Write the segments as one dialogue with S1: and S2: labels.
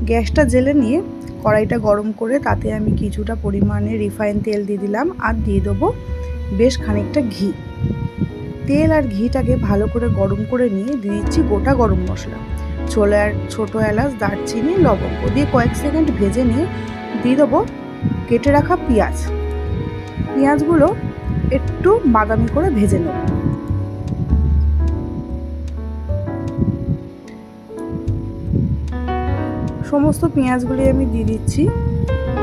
S1: গ্যাসটা জেলে নিয়ে কড়াইটা গরম করে তাতে আমি কিছুটা পরিমাণে রিফাইন তেল দিয়ে দিলাম আর দিয়ে দেবো বেশ খানিকটা ঘি। তেল আর ঘিটাকে ভালো করে গরম করে নিয়ে দিয়ে দিচ্ছি গোটা গরম মশলা, ছোটো এলাচ, দারচিনি, লবঙ্গ দিয়ে কয়েক সেকেন্ড ভেজে নিয়ে দিয়ে দেবো কেটে রাখা পেঁয়াজ। পেঁয়াজগুলো একটু বাদামি করে ভেজে নেব। সমস্ত পেঁয়াজগুলি আমি দিয়ে দিচ্ছি।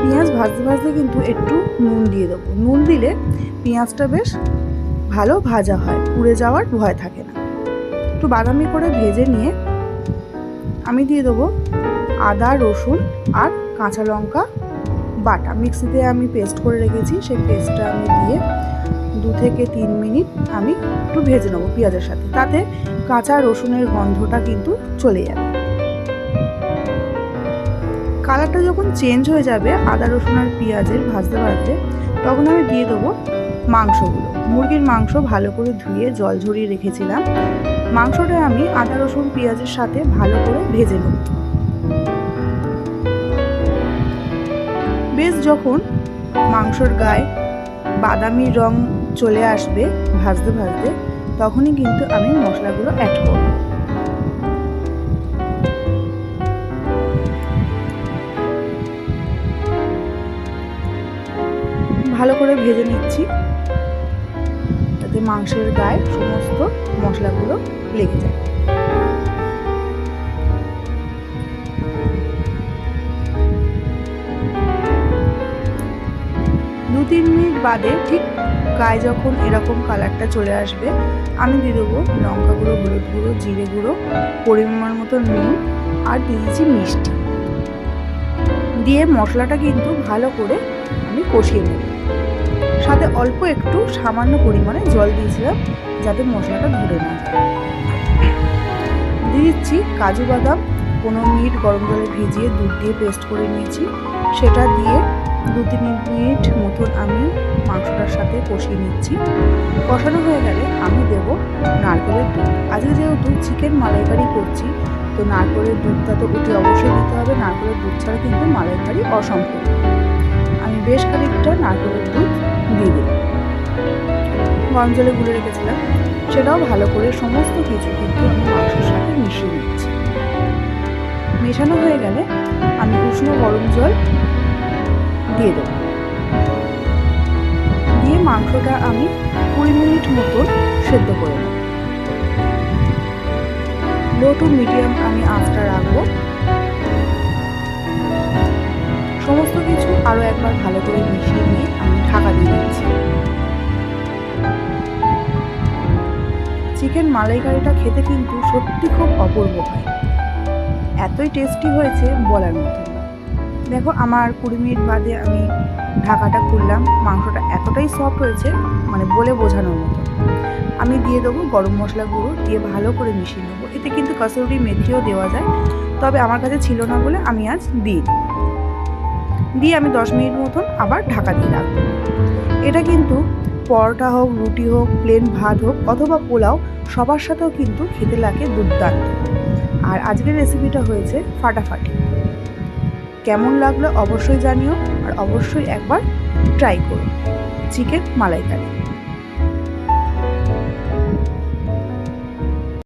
S1: পেঁয়াজ ভাজতে ভাজতে কিন্তু একটু নুন দিয়ে দেবো। নুন দিলে পেঁয়াজটা বেশ ভালো ভাজা হয়, পুড়ে যাওয়ার ভয় থাকে না। একটু বাদামি করে ভেজে নিয়ে আমি দিয়ে দেবো আদা, রসুন আর কাঁচা লঙ্কা বাটা, মিক্সিতে আমি পেস্ট করে রেখেছি। সেই পেস্টটা আমি দিয়ে 2 থেকে 3 মিনিট আমি একটু ভেজে নেবো পেঁয়াজের সাথে, তাতে কাঁচা রসুনের গন্ধটা কিন্তু চলে যাবে। কালারটা যখন চেঞ্জ হয়ে যাবে আদা, রসুন আর পেঁয়াজের ভাজতে ভাজতে, তখন আমি দিয়ে দেবো মাংসগুলো। মুরগির মাংস ভালো করে ধুয়ে জল ঝরিয়ে রেখেছিলাম। মাংসটা আমি আদা, রসুন, পেঁয়াজের সাথে ভালো করে ভেজে নেব। বেশ যখন মাংসর গায়ে বাদামি রং চলে আসবে ভাজতে ভাজতে, তখনই কিন্তু আমি মশলাগুলো অ্যাড করব। ভালো করে ভেজে নিচ্ছি যাতে মাংসের গায়ে সমস্ত মশলাগুলো লেগে যায়। 2-3 মিনিট বাদে ঠিক গায়ে যখন এরকম কালারটা চলে আসবে, আমি দিয়ে দেবো লঙ্কা গুঁড়ো, হলুদ গুঁড়ো, জিরে গুঁড়ো, পরিমাণ মতো নুন আর দিয়ে দিচ্ছি মিষ্টি। দিয়ে মশলাটা কিন্তু ভালো করে আমি কষিয়ে নেব। সাথে অল্প একটু সামান্য পরিমাণে জল দিয়েছিলাম যাতে মশলাটা ধরে না যায়। দিয়ে দিচ্ছি কাজু বাদাম 15 মিনিট গরম জলে ভিজিয়ে দুধ দিয়ে পেস্ট করে নিয়েছি। সেটা দিয়ে 2-3 মিনিট মতন আমি মাংসটার সাথে কষিয়ে নিচ্ছি। কষানো হয়ে গেলে আমি দেব নারকেলের দুধ। আজকে যেহেতু চিকেন মালাইকারি করছি, তো নারকেলের দুধটা তো অতি অবশ্যই দিতে হবে। নারকেলের দুধ ছাড়া কিন্তু মালাইকারি অসম্পূর্ণ। আমি বেশ খানিকটা নারকেলের দুধ দিয়ে দিই। গরম জলে গুলে রেখেছিলাম, সেটাও ভালো করে সমস্ত কিছু কিন্তু আমি মাংসের সাথে মিশিয়ে নিচ্ছি। মেশানো হয়ে গেলে আমি উষ্ণ গরম জল দিয়ে দেবো। দিয়ে মাংসটা আমি 20 মিনিট মতন সেদ্ধ করে নেব। লো টু মিডিয়াম আমি আঁচটা রাখবো। সমস্ত কিছু আরও একবার ভালো করে মিশিয়ে নিয়ে আমি ঢাকা দিয়ে দিচ্ছি। চিকেন মালাইকারিটা খেতে কিন্তু সত্যি খুব অপূর্ব হয়, এতই টেস্টি হয়েছে বলার মতো না। দেখো আমার 20 মিনিট বাদে আমি ঢাকাটা খুললাম। মাংসটা এতটাই সফট হয়েছে মানে বলে বোঝানোর মতো। আমি দিয়ে দেবো গরম মশলা গুঁড়ো, দিয়ে ভালো করে মিশিয়ে নেবো। এতে কিন্তু কসুরি মেথিও দেওয়া যায়, তবে আমার কাছে ছিল না বলে আমি আজ দিয়ে আমি 10 মিনিট মতন আবার ঢাকা দিয়ে রাখবো। এটা কিন্তু পরোটা হোক, রুটি হোক, প্লেন ভাত হোক অথবা পোলাও, সবার সাথেও কিন্তু খেতে লাগে দুর্দান্ত। আর আজকের রেসিপিটা হয়েছে ফাটাফাটি। কেমন লাগলো অবশ্যই জানিও, আর অবশ্যই একবার ট্রাই করো চিকেন মালাইকারি।